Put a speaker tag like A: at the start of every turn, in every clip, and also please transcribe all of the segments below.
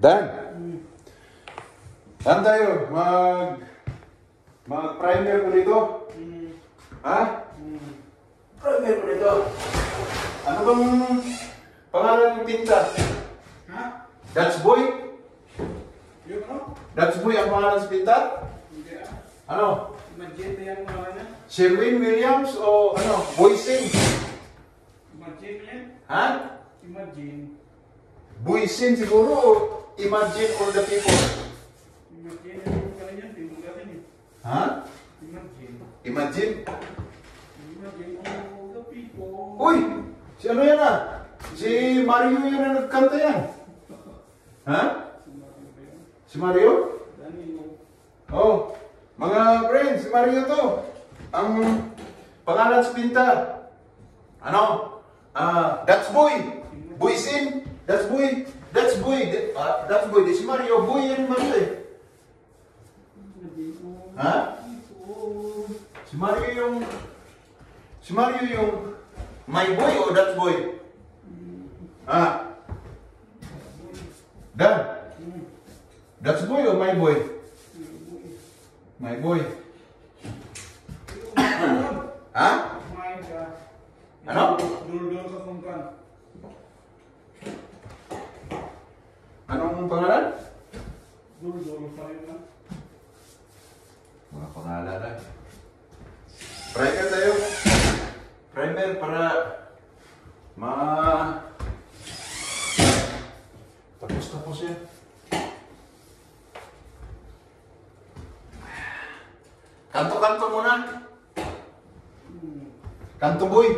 A: Dan. Dan tayo. Mag-primer ko dito. Ha? Primer ko dito. Ano bang pangalan ng tinta?
B: Ha?
A: Dutch Boy?
B: Yung ano?
A: Dutch Boy ang pangalan sa tinta?
B: Hindi ah.
A: Ano?
B: Imagine yan mga niya.
A: Sherwin Williams o ano? Boysin?
B: Imagine yan.
A: Ha?
B: Imagine.
A: Boysin siguro o Imagine All the People?
B: Imagine yung kanya yan. Tingnan natin eh.
A: Ha?
B: Imagine.
A: Imagine?
B: Imagine all the people.
A: Uy! Si ano yan ah? Si Mario yun na nagkanta yan. Ha? Si Mario?
B: Danilo.
A: Oh, mga friends, si Mario to. Ang pangalan sa pinta. Ano? Dutch Boy. Boysin. Dutch Boy. Dutch Boy. Dutch Boy. Di si Mario. Boy yan Mario eh. Ha? Si Mario yung my boy o Dutch Boy? Ha? Dan? Dutch Boy o my boy? My boy. Ha?
B: My God.
A: Ano?
B: Dul-dul ka kung kan.
A: Anong pangalan?
B: Dul-dul pa rin na.
A: Mga pangalan na. Primer tayo. Primer para tapos yan. Kanto-kanto muna. Kanto boy.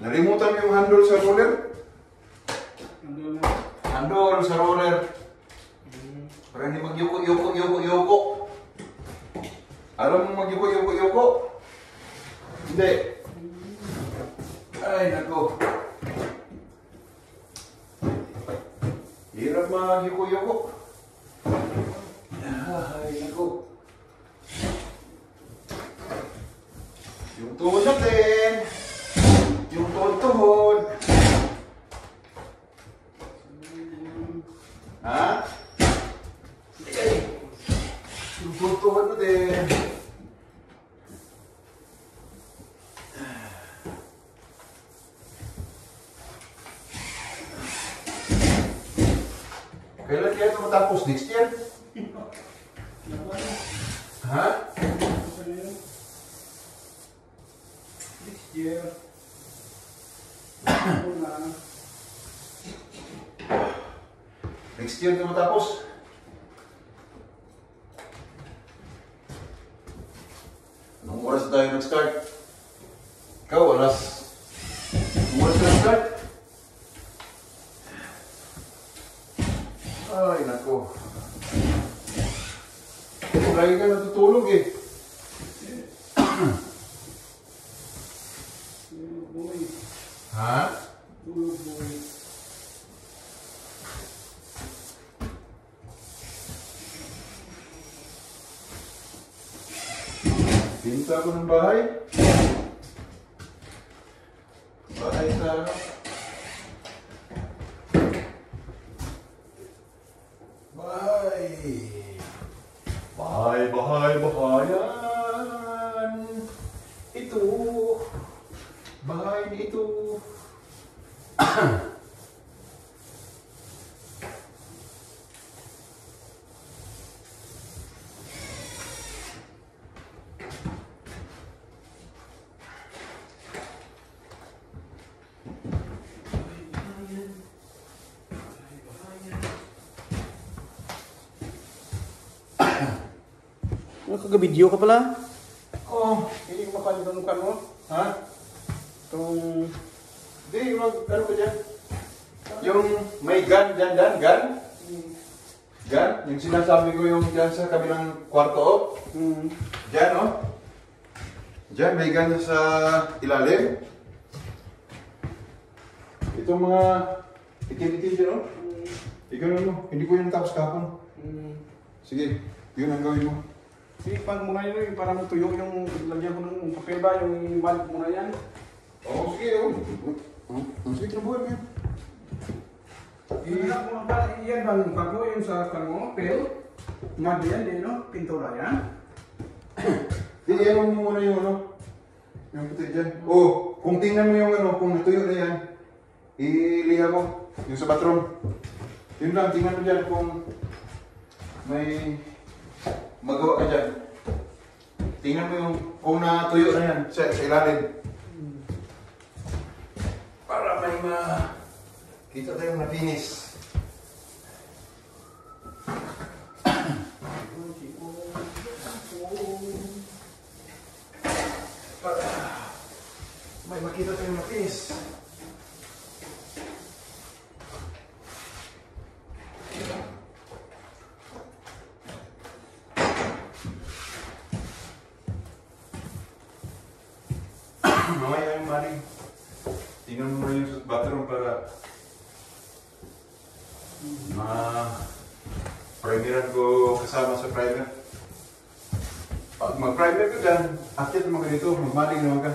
A: Nalimutan yung handle sa roller.
B: Nandun na.
A: Handle sa roller. Para hindi magyuko. Alam mo magyuko. Hindi. Ay, nako. Hirap magyuko. Ay, nako. Yung tuhod natin. Yung tuhod. Ha? Yung tuhod natin. Kailan kaya ito matapos? Next year? Ha?
B: Next year.
A: Next year ito matapos? Anong oras tayo nag-start? Ikaw, anong oras ka nag-start? Ay, nako. Lagi ka natutulog eh. Ha? Pinta ko ng bahay. Bahay sa ano? Bahayan. Ito. Bahay ni ito.
B: Kagabidyo ka pala?
A: Oh, hindi ko makalimutan mo. Ha?
B: Itong...
A: Hindi, ano ba dyan? Yung may gun dyan, gun? Gun? Yung sinasabi ko yung dyan sa kabilang kwarto, Dyan, oh. Dyan, may gun sa ilalim. Itong mga itim-itim dyan, oh. Ikaw mo, hindi ko yung tapos kahapon. Sige, yun ang gawin mo.
B: Sige, pag muna yun, para tuyo yung lagyan ko ng papel ba, yung balik muna yan.
A: Oo, sige, oh. Ang sweet na buwan yan.
B: Iyan mo lang pala, iyan bang bago yung sa kanmo, pero mad yan, di no? Pintura yan.
A: Iyan mo muna yung ano. Yung puti dyan. Oh, kung tingnan mo yung ano, kung natuyo na yan, iliha mo. Yung sa bathroom. Yun lang, tingnan mo dyan kung may magawa ka dyan. Tingnan mo yung kung natuyo na yan sa ilalim. Para may kita tayong na-finish. Para may makita tayong na-finish. Mamaya yung maling. Tingnan mo yung bathroom para primeran ko kasama sa primer. Pag mag-primer ka dyan, akit naman ka dito, magmaling naman ka.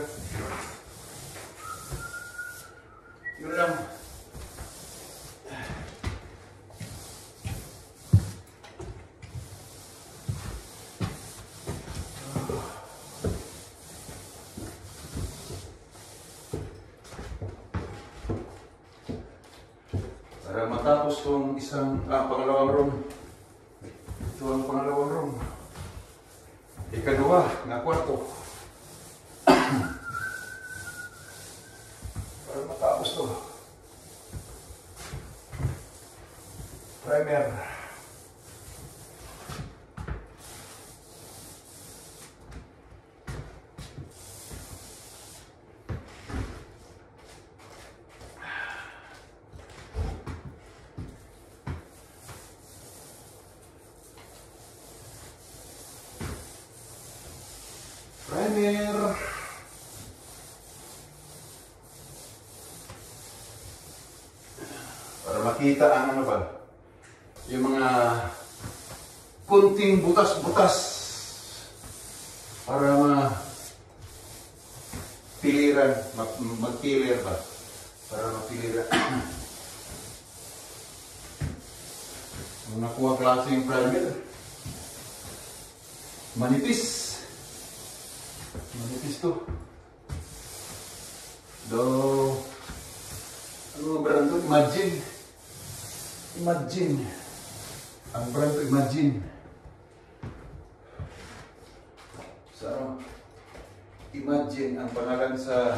A: Yun lang. Para matapos itong pangalawang room. Ito ang pangalawang room. Ikadua na kwarto. Para matapos ito. Primer. Primer. Para makita ang ano ba? Yung mga kunting butas-butas. Para piliran, magpilir ba? Para mapiliran. Kung nakuha klaseng primer, manipis. Manipis to. Ano brand to? Imagine. Imagine. Ang brand to, Imagine. So, Imagine ang pangalan sa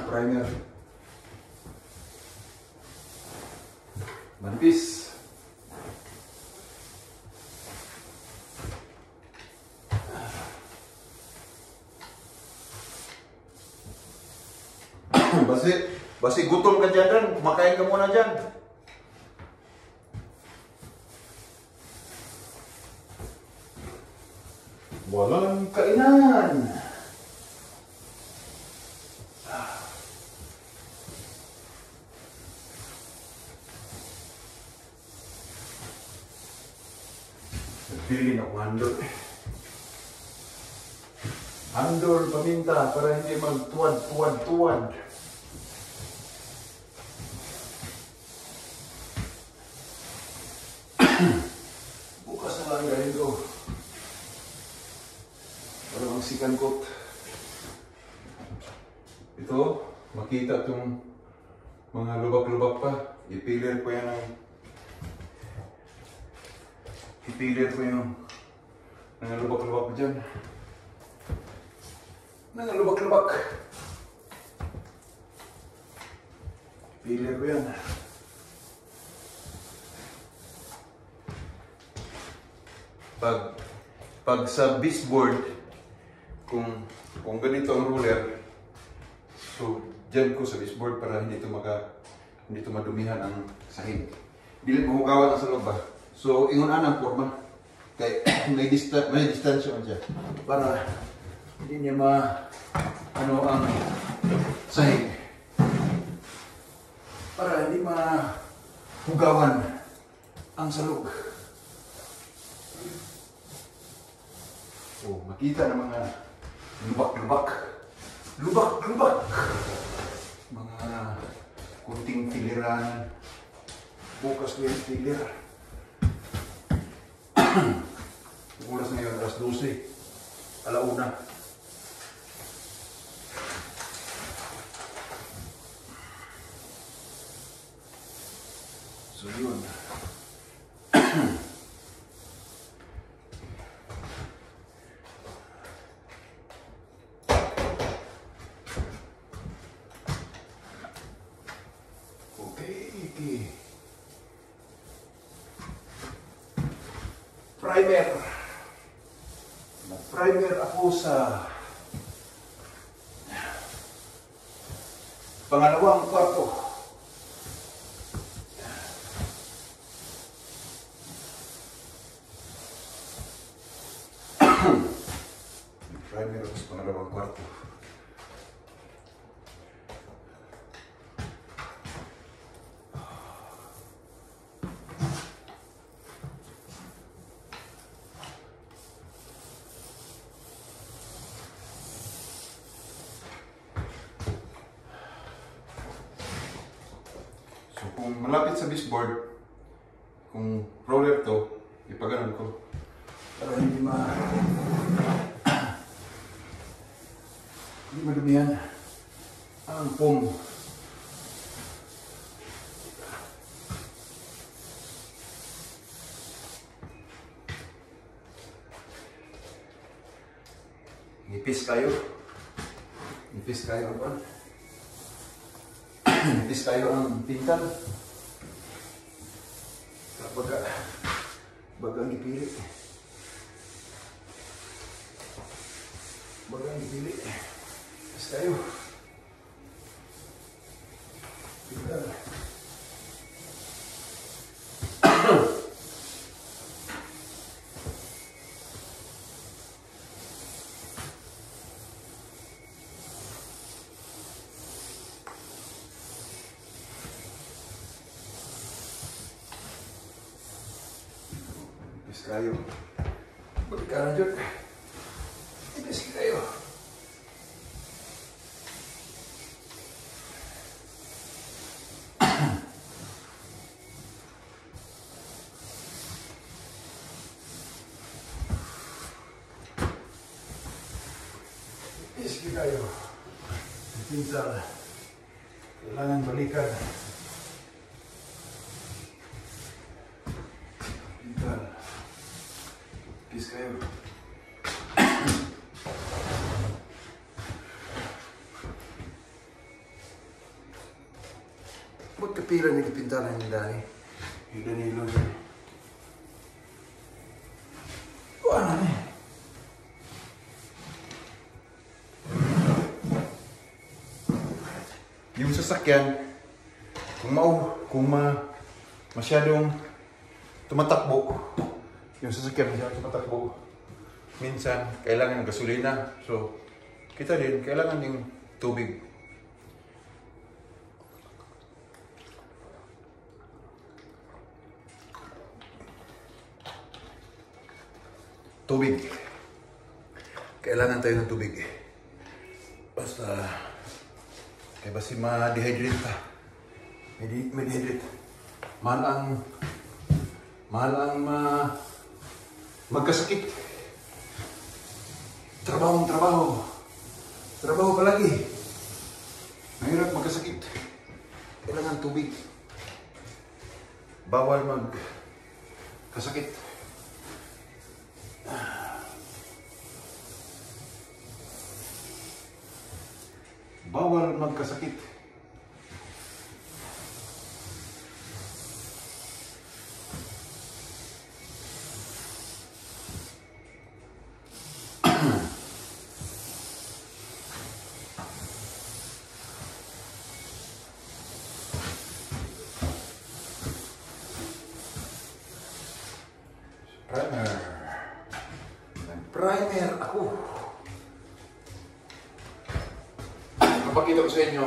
A: primer. Manipis. Basi gutom ka dyan rin, kumakain ka muna dyan. Walang kainan. Nagpili ako handol. Handol, paminta, para hindi magtuwad-tuwad-tuwad. Bukas na lang galing ko. Para magsikan ko. Ito, makita itong mga lubak-lubak pa. Ipilir ko yan ang... Ipilir ko yung mga lubak-lubak ko dyan. Mga lubak-lubak. Ipilir ko yan. Pag sa baseboard, kung ganito ang ruler, so dyan ko sa baseboard para hindi ito madumihan ang sahig. Dili mo hugawan ang sa loob ba? So ingon ang forma. Kay may distansya man siya para hindi niya ang sahig. Para hindi hugawan ang salog. Oh, makita ng mga lubak-lubak. Lubak-lubak. Mga kunting filiran. Bukas ko yung filir. Oras ngayon, alas 12. Alauna. So yun. Okay. Primer. Primer ako sa pangalawang kwarto. Primer ako sa pangalawang kwarto. So kung malapit sa baseboard, kung roller to, ipaganon ko para hindi madumihan ang foam. Nipis kayo ba? Nipis kayo ang pintal. Bagang ipili. Nipis kayo. Pintal. Nipis kayo. Balik ka na dyan. Nipis kayo. Nipis kayo. Pintal. Kailangan balikan. Pintal. Nipis kayo. Ba't kapila ni pintalan ni Dani? Yung Danilo yun. Ano na eh? Yung sasakyan, masyadong tumatakbo, yung sasakyan masyadong tumatakbo, minsan kailangan ng gasolina. So, kita din, kailangan yung tubig. Tubig. Kailangan tayo ng tubig. Basta, kaya basi ma-dehydrate ka. Ma-dehydrate. Mahal ang magkasakit. Trabaho palagi. Mahirap magkasakit. Kailangan tubig. Bawal magkasakit. Bawal magkasakit. Primer ako. Papakita ko sa inyo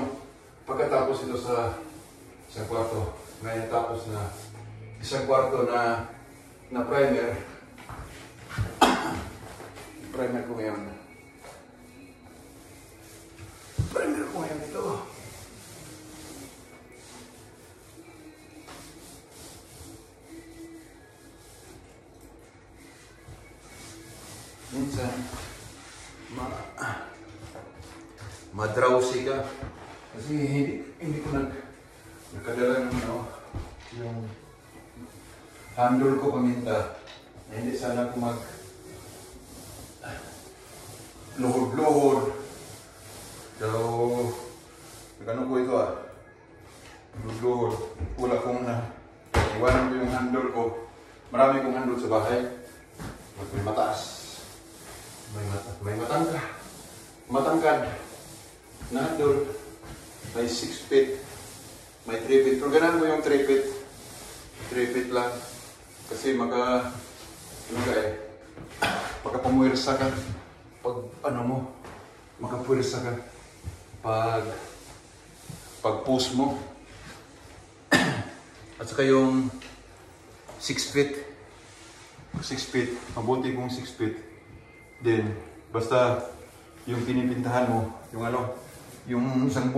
A: pagkatapos ito sa isang kwarto. Ngayon tapos na isang kwarto na primer. Primer ko ngayon. Primer ko ngayon ito. Madrowsy ka. Kasi hindi ko nakadala ng yung handle ko paminta. Hindi sana ako luhod-luhod. So, nagano ko ito luhod-luhod. Wala kong iwanan ko yung handle ko. Marami kong handle sa bahay. May mataas. May matangkad na handle. May 6 feet. May 3 feet. Pero ganun mo yung 3 feet. 3 feet lang. Kasi pagkapamuwersa ka. Pag makapuwersa ka. Pag push mo. At saka yung 6 feet. 6 feet. Mabuti kong 6 feet. Then, basta yung pinipintahan mo, yung isang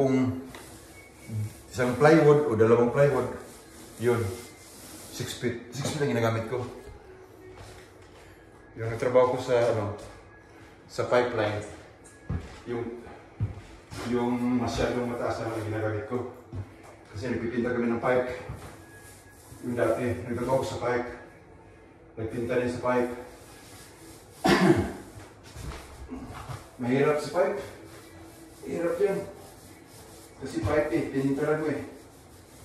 A: plywood o dalawang plywood, yun, 6 feet. 6 feet ang ginagamit ko. Yung nagtrabaho ko sa pipeline, yung masyadong mataas na ginagamit ko. Kasi nagpipinta kami ng pipe. Yung dati, nagtrabaho ko sa pipe. Nagpinta din sa pipe. Mahirap sa pipe. Mahirap yan. Kasi pipe pinintaran mo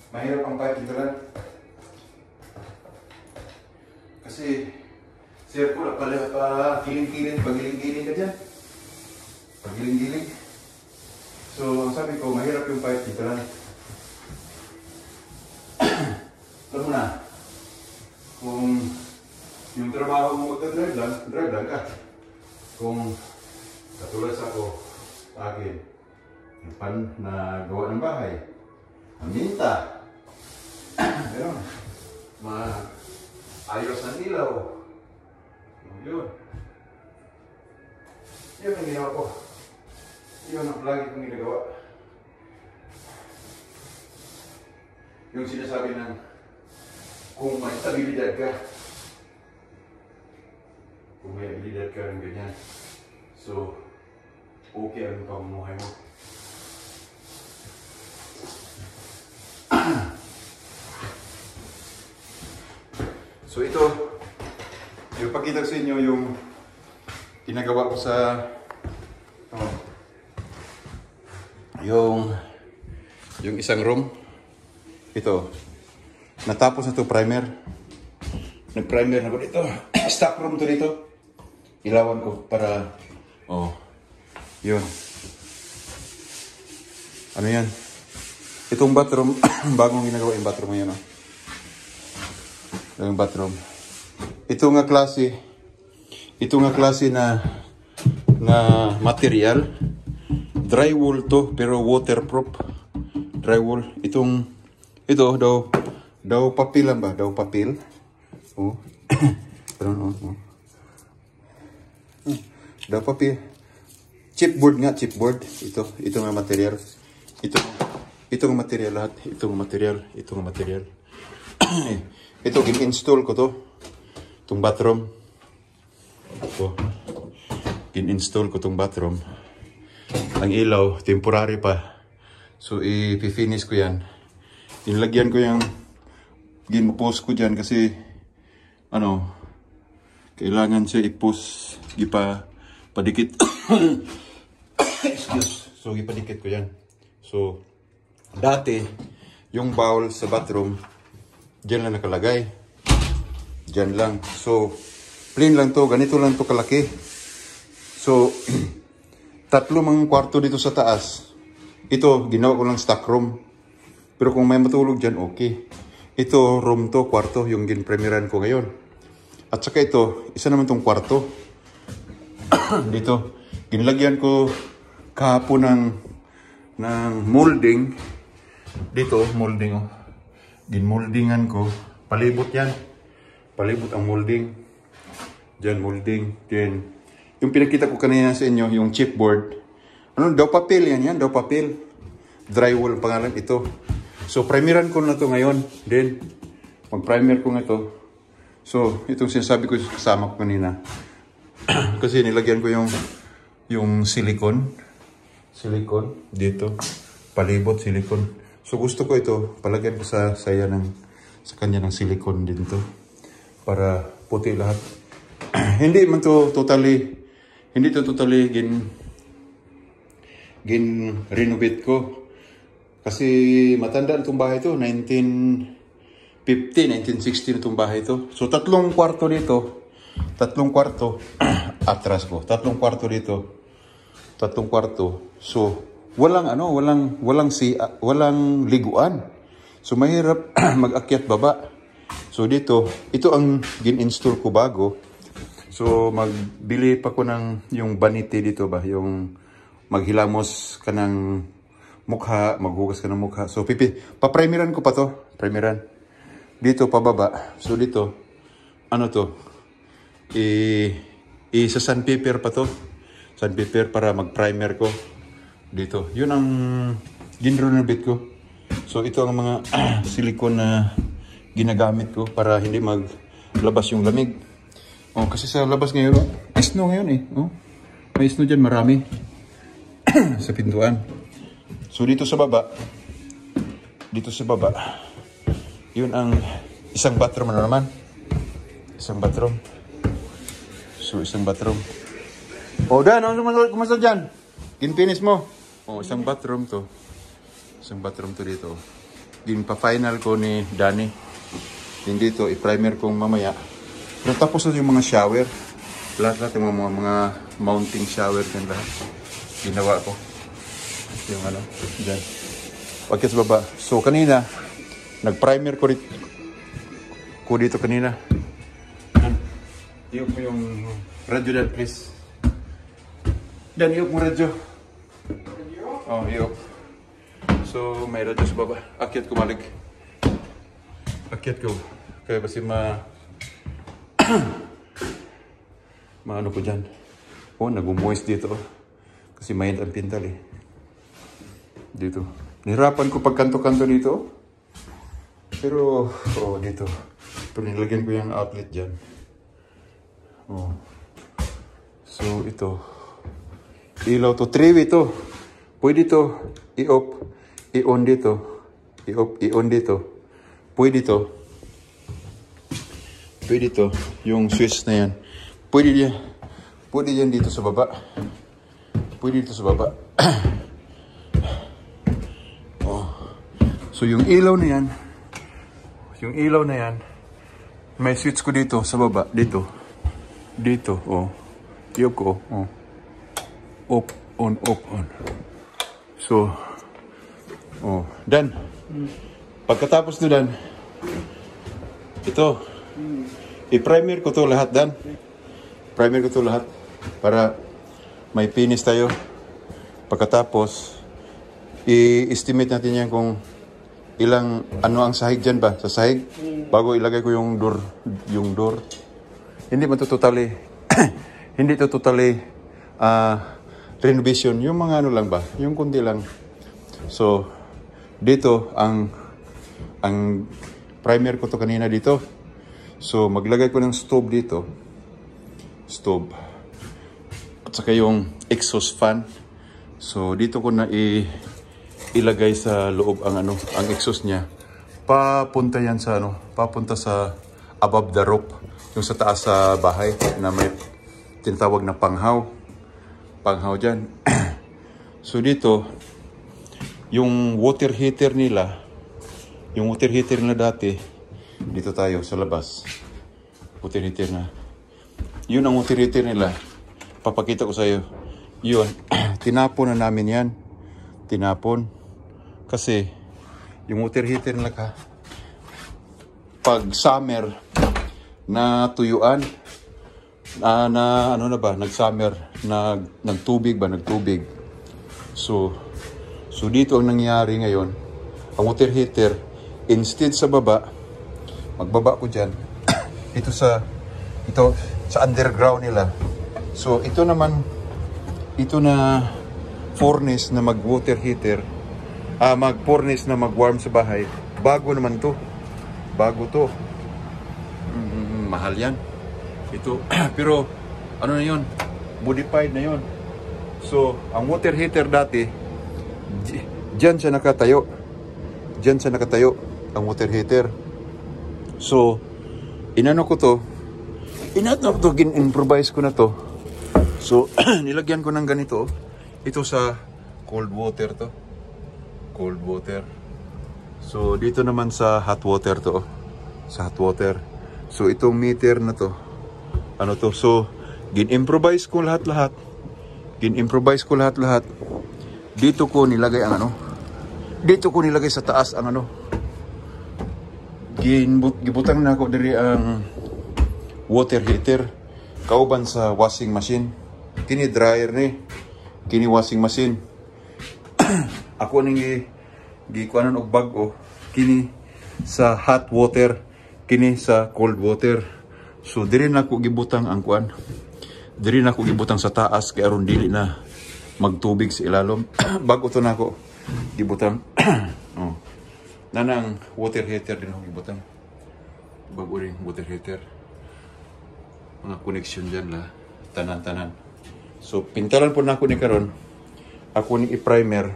A: Mahirap ang pipe pintaran. Kasi circle pala kiling-kiling, pagiling-giling ka dyan. Pagiling-giling. So, ang sabi ko, mahirap yung pipe pintaran. Alam mo na, kung yung trabaho mo magdadrive lang ka. Kung katulad sa akin, yung na gawa ng bahay, minta, gano'n, ayos ng ilaw, yun ang ginawa ko, yun ang lagi kong ginagawa. Yung sinasabi ng kung may abilidad ka, ng ganyan, so okay ang pamumuhay mo. So ito, ipakita ko sa inyo yung ginagawa ko sa yung isang room. Ito, natapos na ito primer. Nag-primer na ko dito. Stock room to dito. Ilawan ko para yun. Ano yan? Itong bathroom, bagong ginagawa yung bathroom ngayon. Yung bathroom. Ito nga klase na material. Drywall to, pero waterproof. Drywall. Ito daw papel lang ba? Daw papel. Daw papel. Chipboard nga, chipboard. Ito nga material. Ito nga material lahat. Ito nga material. Ito, gin-install ko to. Itong bathroom. Ito. Gin-install ko itong bathroom. Ang ilaw, temporary pa. So, i-finish ko yan. Inilagyan ko yung gin-post ko dyan kasi kailangan siya i-post. Padikit. Excuse. So, ipadikit ko yan. So, dati, yung bowl sa bathroom, dyan lang nakalagay. Dyan lang. So, plain lang to. Ganito lang to kalaki. So, 3 mang kwarto dito sa taas. Ito, ginawa ko lang stock room. Pero kung may matulog dyan, okay. Ito, room to, kwarto, yung ginpremiran ko ngayon. At saka ito, isa naman tong kwarto. Dito, ginlagyan ko kahapon ng molding. Dito, molding ginmoldingan ko. Palibot yan. Palibot ang molding. Diyan, molding. Then, yung pinakita ko kanina sa inyo, yung chipboard. Daw papel yan. Daw papel. Drywall ang pangalan ito. So, primeran ko na to ngayon. Then, mag-primer ko na to. So, itong sinasabi ko kasama ko kanina. Kasi nilagyan ko yung silicone. silicone dito. Palibot silicone. So gusto ko ito, palagyan ko sa kanya ng silicone din to para puti lahat. Hindi to totally gin renovate ko. Kasi matanda itong bahay to, 1950, 1960 itong bahay to. So tatlong kwarto dito, atras ko, tatlong kwarto dito. So walang liguan. So mahirap mag-akyat baba. So dito, ito ang gin-install ko bago. So magbili pa ko ng yung vanity dito ba, yung maghilamos ka ng mukha, maghugas ka ng mukha. So pa-primeran ko pa to, primeran. Dito pababa. So dito, ano to? Sa sandpaper pa to. Sandpaper para mag-primer ko. Dito. Yun ang gin-renovate ko. So ito ang mga silicone na ginagamit ko para hindi maglabas yung lamig. Oh, kasi sa labas ngayon, snow ngayon eh. Oh, may snow dyan, marami. Sa pintuan. So dito sa baba, yun ang isang bathroom na naman. Isang bathroom. So isang bathroom. Oh, Dan, ano kumasal dyan? Ginpinis mo. Oh, isang bathroom to. Isang bathroom to dito. Din pa-final ko ni Danny. Din dito, i-primer kong mamaya. Pero tapos na yung mga shower. Lahat yung mga mounting shower din lahat. Ginawa ko. Yung ano, dyan. Pagkat sa baba. So, kanina, nag-primer ko dito kanina. Iyok mo yung radyo dyan, please. Dan, iyok mo radyo. Oh, iyok. So, may radyo sa baba. Akyat ko malik. Akyat ko. Kaya kasi maano ko dyan. Oh, nag-moist dito. Kasi mainit ang pintal eh. Dito. Nihirapan ko pagkanto-kanto dito. Pero, oh, dito. Pero nilagyan ko yung outlet dyan. Oh. So, ito. Ilaw to. 3-way to. Pwede to i-off. I-on dito. I-off. I-on dito. Pwede to. Pwede to. Yung switch na yan. Pwede yan dito sa baba. Pwede dito sa baba. Oh. So, yung ilaw na yan, may switch ko dito sa baba. Dito. Oh. I-off ko. Oh. Off, on, off, on. So, oh. Dan. Pagkatapos nyo, Dan, ito. I-primer ko to lahat, Dan. Primer ko to lahat. Para may finish tayo. Pagkatapos, i-estimate natin yan kung ano ang sahig dyan ba? Sa sahig? Bago ilagay ko yung door. Hindi man to totally, hindi to totally, renovation. Yung mga ano lang ba? Yung kundi lang. So, dito, ang primer ko to kanina dito. So, maglagay ko ng stove dito. Stove. At saka yung exhaust fan. So, dito ko na ilagay sa loob ang exhaust niya. Papunta yan sa papunta sa above the roof. Yung sa taas sa bahay na may tinatawag na panghaw. Panghaw dyan. So, dito, yung water heater nila dati, dito tayo sa labas. Water heater na. Yun ang water heater nila. Papakita ko sa iyo. Yun. Tinapon na namin yan. Tinapon. Kasi, yung water heater nila pag summer na tuyuan, nag-summer, nagtubig. So dito ang nangyari ngayon, ang water heater, instead sa baba, magbaba ko dyan, ito sa underground nila. So ito na furnace na mag-water heater, mag-furnace na mag-warm sa bahay, bago naman to. Bago to. Mahal yan. Ito, pero ano na yun? Modified na yun. So, ang water heater dati, diyan siya nakatayo. Diyan siya nakatayo, ang water heater. So, inano ko to, gin-improvise ko na to. So, nilagyan ko ng ganito. Ito sa cold water to. Cold water. So, dito naman sa hot water to. Sa hot water. So, itong meter na to. Ano to? So, gin-improvise ko lahat-lahat. Gin-improvise ko lahat-lahat. Dito ko nilagay ang ano. Dito ko nilagay sa taas ang ano. Gibutang na ako diri ang water heater. Kauban sa washing machine. Kini dryer ni. Kini washing machine. Ako ning gikuanan og bag-o. Kini sa hot water. Kini sa cold water. So diri na ko gibutang ang kuan. Diri na ko gibutang sa taas kay aron dili na magtubig sa ilalom. Bago to na ako gibutang. Oh. Nanang water heater din ako gibutang. Bago rin water heater. Mga connection dyan la. Tanan-tanan. So pintalan po na ako ni karon. Ako ni i-primer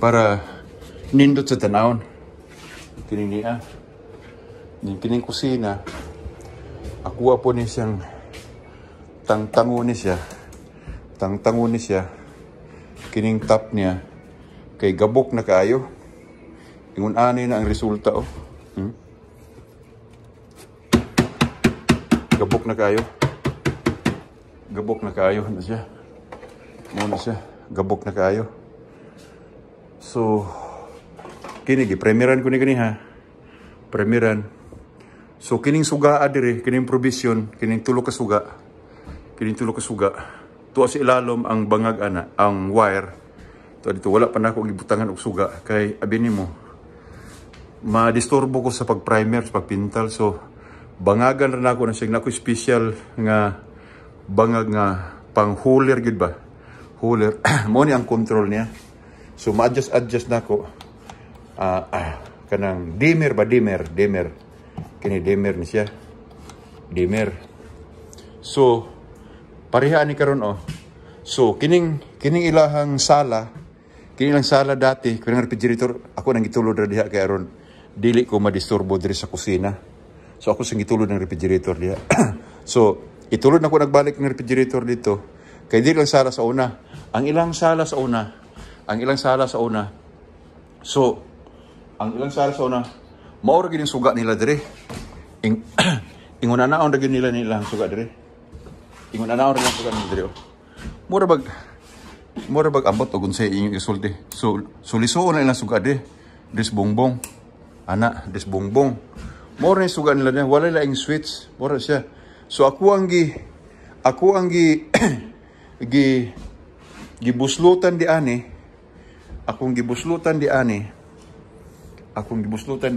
A: para nindot sa tanawon. Kining niya. Kining kusina. Ako po ni siyang tangtango ni siya. Tangtango ni siya. Kining top niya. Kay gabok na kaayo. Ingon ani na ang resulta oh. Gabok na kaayo. Gabok na kaayo na siya. Muna siya. Gabok na kaayo. So kini gi-premieran ko ni kani ha. Premieran. So kining suga adire, kining provision, kining tulo ka suga. Kining tulo ka suga. Tuwa sa ilalom ang bangag ana, ang wire. Tuwa dito wala pa na ako gibutangan og suga kay abi nimo ma-disturbo ko sa pag-primer, sa pagpintal. So bangagan ra nako na siya nako special nga bangag nga pang huler gid ba. Huler. Mo ni ang control niya. So ma-adjust nako. Kanang dimmer ba dimmer. Kini dimmer ni siya. Dimmer. So pareha ni karon oh. So kining ilahang sala, kining ilang sala dati, kining refrigerator, ako nang gitulod ra diha kay aron dili ko madisturbo diri sa kusina. So ako sing gitulod ng refrigerator diha. So itulod na ko nagbalik ng refrigerator dito. Kay dili lang sala sa una. Ang ilang sala sa una. So ang ilang sala sa una, mao ra gid ang suga nila dire. Ingon anaon ra gid nila nilang suga dire. Ingon anaon ra lang suga nila dire. Mura bag ambot og unsay inyong isulti. So lisuon na ilang suga dire. Des bongbong. Ana, des bongbong. Mura ni suga nila dire, wala laing switch. Mura siya. So ako ang gibuslutan di ani. Akong gibuslutan di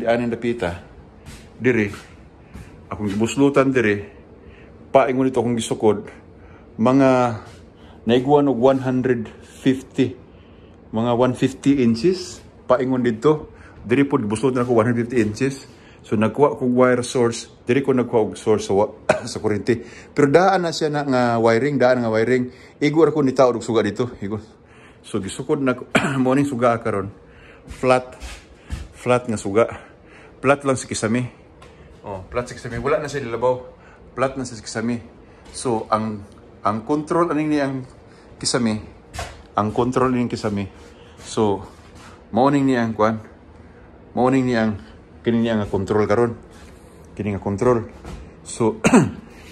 A: ani dapita. Dire. Akong gibuslutan dire. Paingon ito akong gisukod. Mga naiguan og 150. Mga 150 inches. Paingon dito. Dire po gibuslutan ako 150 inches. So nagkuha ko wire source. Dire ko nagkuha og source sa kuryente. Pero daan na siya na nga wiring. Igor ako ni tao og suga dito. Igor. So gisukod na mo ning suga karon. Flat nga suga. Flat lang sa kisame. Oh, flat sa kisame. Wala na siya lilabaw. Flat na sa kisame. So ang control aning ni ang kisame. Ang control ning kisame. So mao ning ni ang kwan. Mao ning ni ang kini niya nga control karon. Kini nga control. So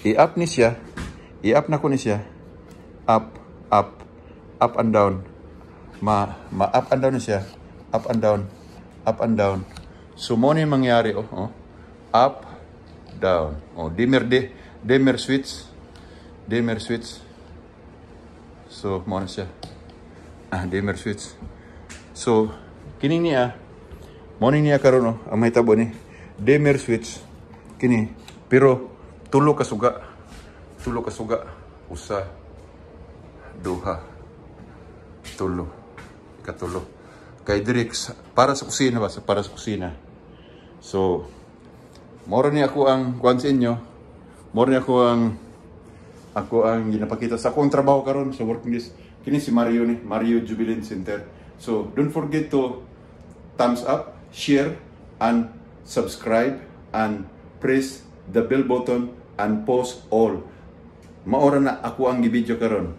A: i-up ni siya. I-up na ko ni siya. Up and down. Ma-up and down na siya. Up and down. So mo ni mangyari oh. Up, down. Oh, dimmer switch. So mo na siya. Dimmer switch. So kining niya mo niya karon oh, ang mahitabo ni dimmer switch kini. Pero tulo ka suga. Usa, duha, tulo. Ikatulo. Kay direk para sa kusina ba? Para sa kusina. So moro ni ako ang kuan sa inyo. Moro ni ako ang ginapakita sa akong trabaho karon sa working days. Kini si Mario ni, Mario Jubilin Center. So, don't forget to thumbs up, share, and subscribe, and press the bell button and post all. Maora na ako ang gibidyo karon.